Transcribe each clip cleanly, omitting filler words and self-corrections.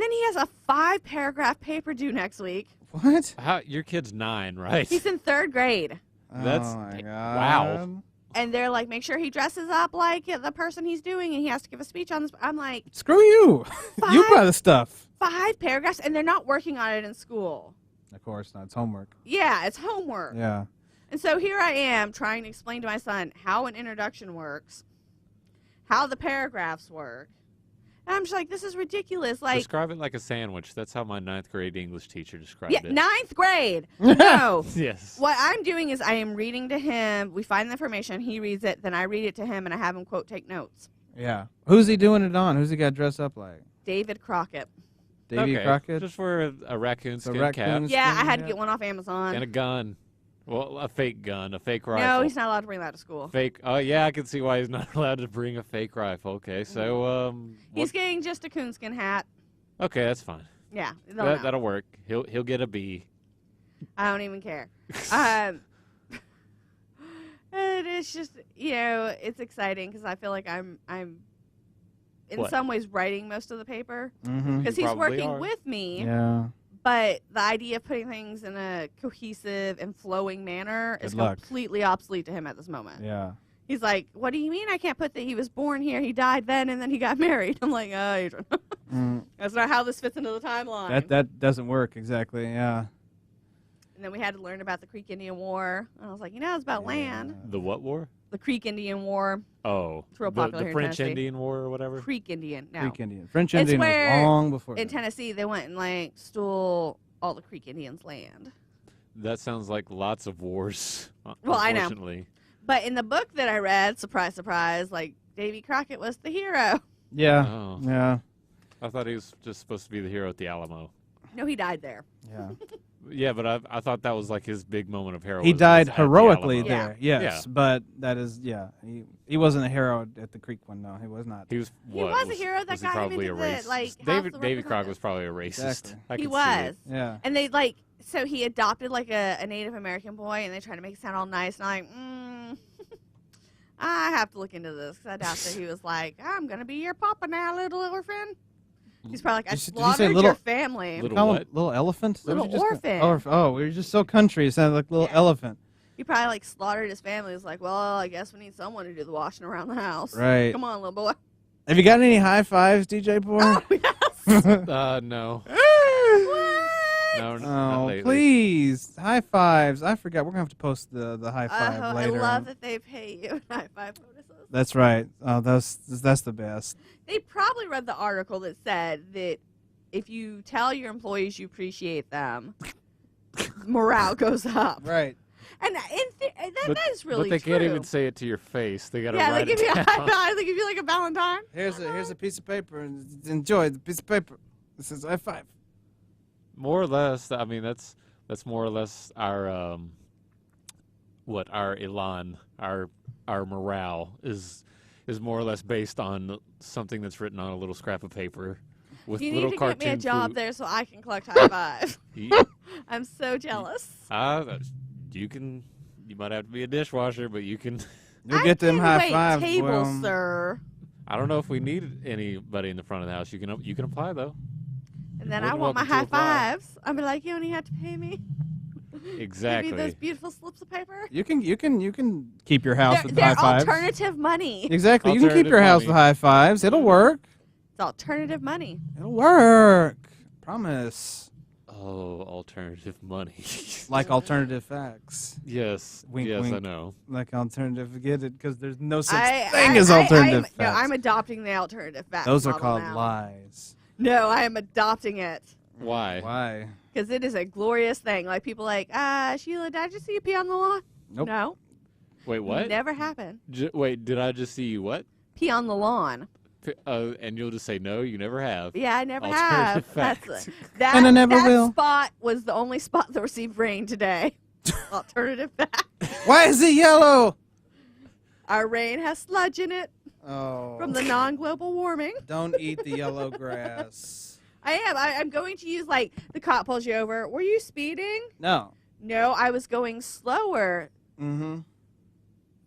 And then he has a 5-paragraph paper due next week. What? Your kid's 9, right? He's in 3rd grade. That's oh my God. wow. And they're like, make sure he dresses up like the person he's doing, and he has to give a speech on this. I'm like, Screw you. You buy the stuff. 5 paragraphs, and they're not working on it in school. Of course not. It's homework. Yeah, it's homework. Yeah. And so here I am trying to explain to my son how an introduction works, how the paragraphs work. And I'm just like, this is ridiculous. Like, Describe it like a sandwich. That's how my 9th grade English teacher described yeah, it. 9th grade. No. Yes. What I'm doing is I am reading to him. We find the information. He reads it. Then I read it to him, and I have him, quote, take notes. Yeah. Who's he doing it on? Who's he got dressed up like? David Crockett. Davy Okay. Crockett? Just for a raccoon It's a skin raccoon cap Yeah, I had to yeah. get one off Amazon. and a gun. Well, a fake gun, a fake rifle. No, he's not allowed to bring that to school. Fake. Oh, yeah, I can see why he's not allowed to bring a fake rifle. Okay, so He's getting just a coonskin hat. okay, that's fine. Yeah, they'll know. That'll work. He'll get a B. I don't even care. And it's just, it's exciting because I feel like I'm in What? some ways writing most of the paper Mm-hmm. because You he's probably working are. with me. Yeah. But the idea of putting things in a cohesive and flowing manner is Good luck. completely obsolete to him at this moment. Yeah. He's like, what do you mean I can't put that he was born here, he died then, and then he got married? I'm like, oh, Adrian. Mm. That's not how this fits into the timeline. That doesn't work exactly. Yeah. And then we had to learn about the Creek Indian War. And I was like, it's about land. The what war? The Creek Indian War. Oh, It's real popular the here in French Tennessee. Indian War or whatever. Creek Indian. No. Creek Indian. French It's Indian was where long before. In that. Tennessee, they went and stole all the Creek Indians' land. That sounds like lots of wars. Well, I know. Unfortunately. But in the book that I read, surprise, surprise, Davy Crockett was the hero. Yeah. Oh. Yeah. I thought he was just supposed to be the hero at the Alamo. No, he died there. Yeah. Yeah, but I thought that was like his big moment of heroism. He died was at the heroically Alamo. there. Yeah. Yes, but that is he wasn't a hero at the Creek one. No, he was not. He was. He was a hero that was he got him probably into a the, racist? House David of Davy Crockett Representatives. was probably a racist. Exactly. I He could see was. it. Yeah. And they so he adopted a Native American boy, and they tried to make it sound all nice. And I'm like, I have to look into this because I doubt that he was like, I'm gonna be your papa now, little orphan. He's probably like, I Did you say slaughtered your little- family. Little Call him what? little elephant? Little What did you just orphan. Oh, we were just so country. It sounded like little Yeah. elephant. He probably slaughtered his family. He was like, well, I guess we need someone to do the washing around the house. Right. Come on, little boy. Have you got any high fives, DJ P.O.R? Oh, yes. No. What? No, not Oh, lately. please. High fives. I forgot. We're going to have to post the high five I later. love that they pay you high five bonuses. That's right. Oh, that's the best. They probably read the article that said that if you tell your employees you appreciate them, morale goes up. Right. And that is really But they true. can't even say it to your face. They got to Yeah, they write give it you a down. high five. They give you like a Valentine. Here's a piece of paper and enjoy the piece of paper. This is high five. More or less. I mean, that's more or less our our elan, our morale is more or less based on something that's written on a little scrap of paper with You little need to cartoon get me a job food. there so I can collect high fives. You I'm so jealous. you might have to be a dishwasher, but you can. You'll get them I high wait fives. table, Will. sir. I don't know if we need anybody in the front of the house. You can apply though. And then More I than want my welcome to high apply. fives. I'm like, you only have to pay me. Exactly. Give me those beautiful slips of paper. You can keep your house with They're high fives. alternative money. Exactly. You can keep Alternative your house money. with high fives. It'll work. It's alternative money. It'll work. Promise. Oh, alternative money. Like alternative facts. yes. Wink, yes, I wink. know. Like alternative, get it? Because there's no such thing as alternative facts. No, I'm adopting the alternative facts. Those are model called now. lies. No, I am adopting it. Why? Why? Because it is a glorious thing. Like, people like, Sheila, did I just see you pee on the lawn? Nope. No. Wait, what? Never happened. Wait, did I just see you what? Pee on the lawn. And you'll just say no, you never have. Yeah, I never Alternative have. facts. That, And I never that will. spot was the only spot that received rain today. Alternative fact. Why is it yellow? Our rain has sludge in it Oh. from the non-global warming. Don't eat the yellow grass. I am. I'm going to use, like, the cop pulls you over. Were you speeding? No. No, I was going slower Mm-hmm.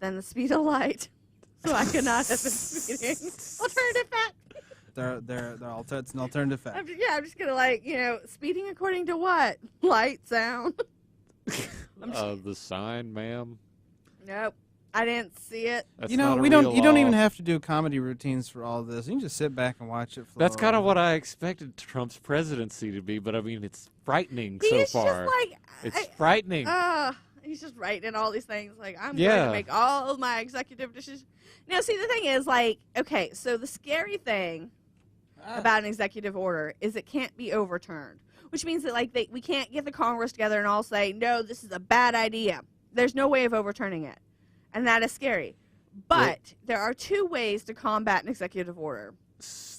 than the speed of light. So I could not have been speeding. Alternative fact. It's an alternative fact. I'm just gonna speeding according to what? Light, sound. The sign, ma'am. Nope, I didn't see it. That's You know, not a we don't. real You don't law. even have to do comedy routines for all this. You can just sit back and watch it flow. That's kind of what I expected Trump's presidency to be, but I mean, it's frightening so He's far. just It's frightening. he's just writing in all these things like I'm going Yeah. to make all of my executive decisions. Now, see, the thing is, okay, so the scary thing about an executive order is it can't be overturned, which means that we can't get the Congress together and all say, no, this is a bad idea. There's no way of overturning it, and that is scary. But there are two ways to combat an executive order.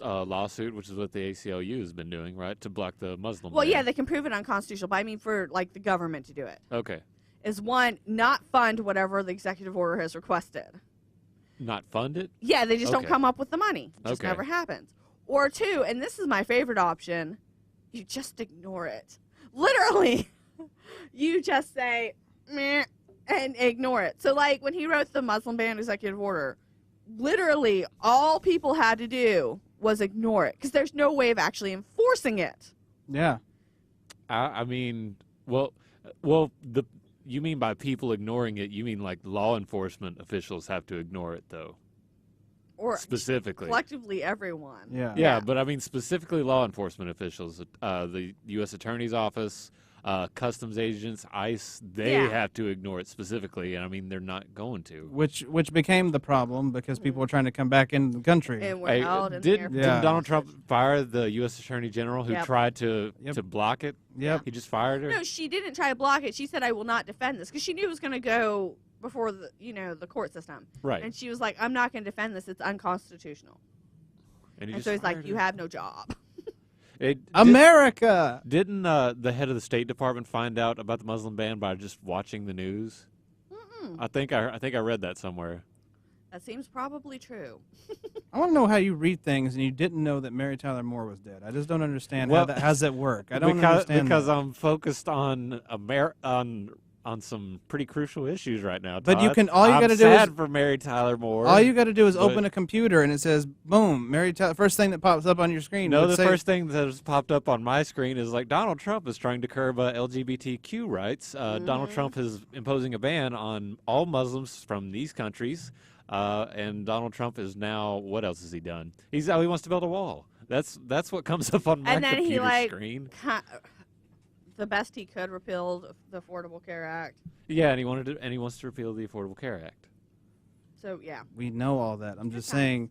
Lawsuit, which is what the ACLU has been doing, right, to block the Muslim Well, ban. yeah, they can prove it unconstitutional, but I mean for the government to do it. Okay. Is one, not fund whatever the executive order has requested. Not fund it? Yeah, they just don't Okay. come up with the money. It just Okay. never happens. Or two, and this is my favorite option, you just ignore it. Literally, you just say, meh, and ignore it. So, when he wrote the Muslim ban executive order, literally all people had to do was ignore it because there's no way of actually enforcing it. Yeah. I mean, you mean by people ignoring it, you mean law enforcement officials have to ignore it, though? Or Specifically. collectively everyone. Yeah. Yeah, but I mean specifically law enforcement officials, the U.S. Attorney's Office, customs agents, ICE, they Yeah. have to ignore it specifically, and I mean they're not going to. Which became the problem because people were trying to come back into the country. And we're Hey, held in didn't the Yeah. didn't Donald Trump fire the U.S. Attorney General who Yep. tried to Yep. block it? Yep. He just fired her? No, she didn't try to block it. She said, I will not defend this because she knew it was going to go before the court system. Right. And she was like, I'm not going to defend this. It's unconstitutional. And, he And just so he's like, fired you her. have no job. America. Didn't the head of the State Department find out about the Muslim ban by just watching the news? Mm-mm. I think I read that somewhere. That seems probably true. I want to know how you read things and you didn't know that Mary Tyler Moore was dead. I just don't understand Well, how's that work. I don't understand because that. I'm focused on on some pretty crucial issues right now. But you Todd. can- all you I'm gotta do is- sad for Mary Tyler Moore. All you got to do is but- open a computer and it says, boom, Mary Tyler. First thing that pops up on your screen. No, would the say- first thing that has popped up on my screen is Donald Trump is trying to curb LGBTQ rights. Donald Trump is imposing a ban on all Muslims from these countries, and Donald Trump is now, what else has he done? He wants to build a wall. That's what comes up on my And then he, computer screen. The best he could repealed the Affordable Care Act. Yeah, and he wants to repeal the Affordable Care Act. So, yeah. We know all that. I'm just Okay. saying,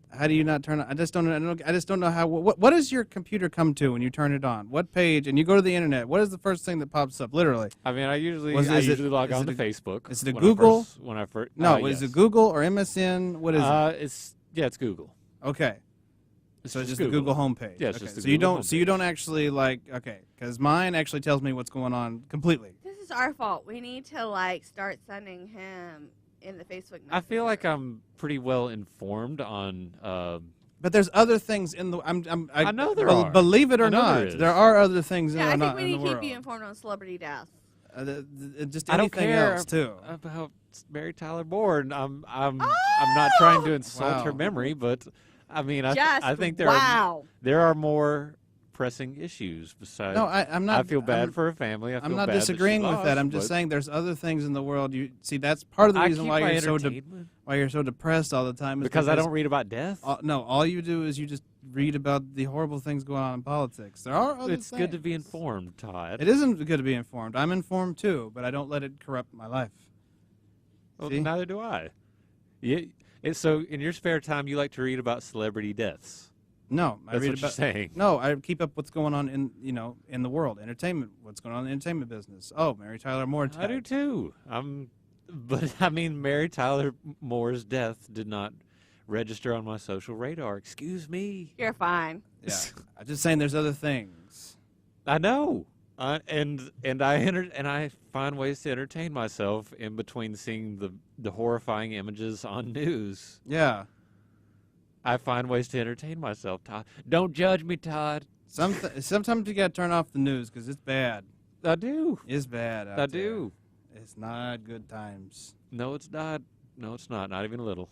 how do you not turn it? I just don't know how. What does your computer come to when you turn it on? What page? And you go to the internet. What is the first thing that pops up? Literally. I mean, I usually Is it- log is on it to a- Facebook. is it a when Google? When I first No, yes. is it Google or MSN? What is it? It's Google. Okay. So it's just the Google. Google homepage. Yeah, it's okay. just the so you Google don't. So you homepage. don't actually because mine actually tells me what's going on completely. This is our fault. We need to, start sending him in the Facebook I feel like Messenger. I'm pretty well informed on. But there's other things in the. I know there are. Believe it or I know not, there is. there are other things Yeah, I in, think we in need the to keep world. you informed on celebrity deaths. Just I don't anything care else too. about Mary Tyler Moore, and I'm not trying to insult her Wow. memory, but I mean, I Just think wow. there are more pressing issues besides. No, I'm not. I feel bad I'm, for her family. I feel I'm not bad that she disagreeing with that. lost, I'm just but saying there's other things in the world. You see, that's part of the I reason keep why my you're so entertainment why you're so depressed all the time. Is because I don't read about death. No, all you do is you just read about the horrible things going on in politics. There are other It's good to be things. informed, Todd. It isn't good to be informed. I'm informed too, but I don't let it corrupt my life. Well, See? neither do I. Yeah. So in your spare time, you like to read about celebrity deaths. No, I That's read what you're about. saying. No, I keep up what's going on in the world, entertainment. What's going on in the entertainment business? Oh, Mary Tyler Moore. I do died. too. But I mean, Mary Tyler Moore's death did not register on my social radar. Excuse me. You're fine. Yeah, I'm just saying there's other things. I know. And I find ways to entertain myself in between seeing the horrifying images on news. Yeah. I find ways to entertain myself, Todd. Don't judge me, Todd. Sometimes you gotta turn off the news because it's bad. I do. It's bad. I do. It's not good times. No, it's not. No, it's not. Not even a little.